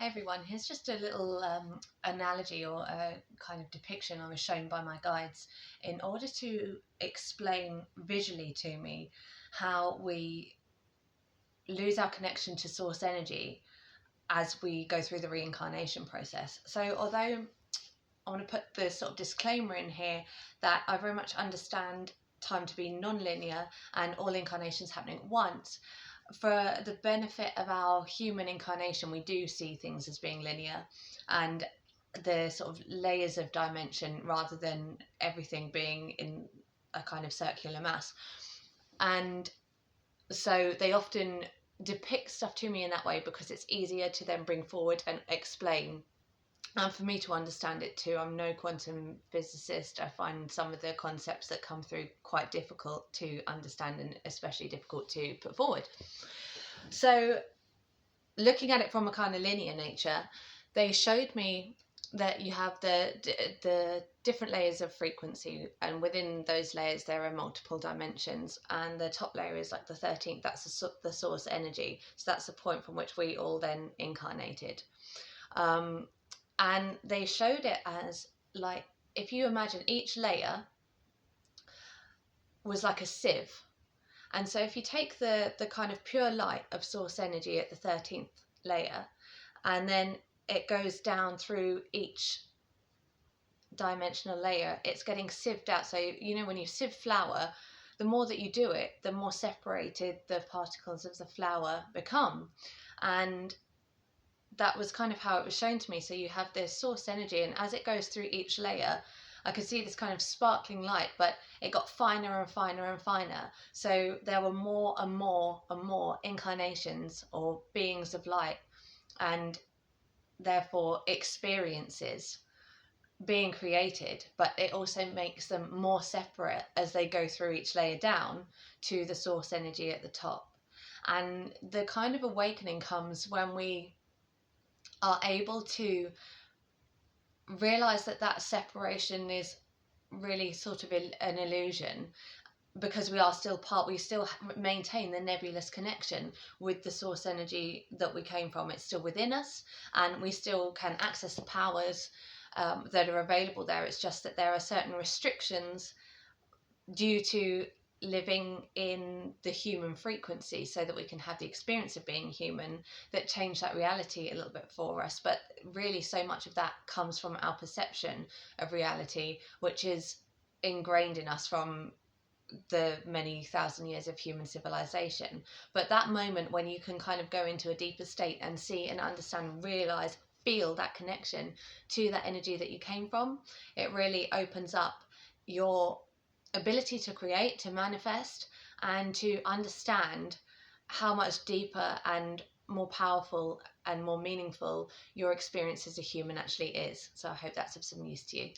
Hey everyone, here's just a little analogy or a kind of depiction I was shown by my guides in order to explain visually to me how we lose our connection to source energy as we go through the reincarnation process. So although I want to put the sort of disclaimer in here that I very much understand time to be non-linear and all incarnations happening at once, for the benefit of our human incarnation, we do see things as being linear and the sort of layers of dimension rather than everything being in a kind of circular mass. And so they often depict stuff to me in that way because it's easier to then bring forward and explain. And for me to understand it too. I'm no quantum physicist. I find some of the concepts that come through quite difficult to understand and especially difficult to put forward. So looking at it from a kind of linear nature, they showed me that you have the different layers of frequency, and within those layers there are multiple dimensions, and the top layer is like the 13th. That's the source energy. So that's the point from which we all then incarnated. And they showed it as like, if you imagine each layer was like a sieve. And so if you take the kind of pure light of source energy at the 13th layer, and then it goes down through each dimensional layer, it's getting sieved out. So, you know, when you sieve flour, the more that you do it, the more separated the particles of the flour become. And that was kind of how it was shown to me. So you have this source energy, and as it goes through each layer, I could see this kind of sparkling light, but it got finer and finer and finer. So there were more and more and more incarnations or beings of light, and therefore experiences being created, but it also makes them more separate as they go through each layer down to the source energy at the top. And the kind of awakening comes when we are able to realize that that separation is really sort of an illusion, because we are still part, we still maintain the nebulous connection with the source energy that we came from. It's still within us, and we still can access the powers that are available there. It's just that there are certain restrictions due to living in the human frequency, so that we can have the experience of being human, that change that reality a little bit for us. But really, so much of that comes from our perception of reality, which is ingrained in us from the many thousand years of human civilization. But that moment when you can kind of go into a deeper state and see and understand, realize, feel that connection to that energy that you came from, it really opens up your ability to create, to manifest, and to understand how much deeper and more powerful and more meaningful your experience as a human actually is. So I hope that's of some use to you.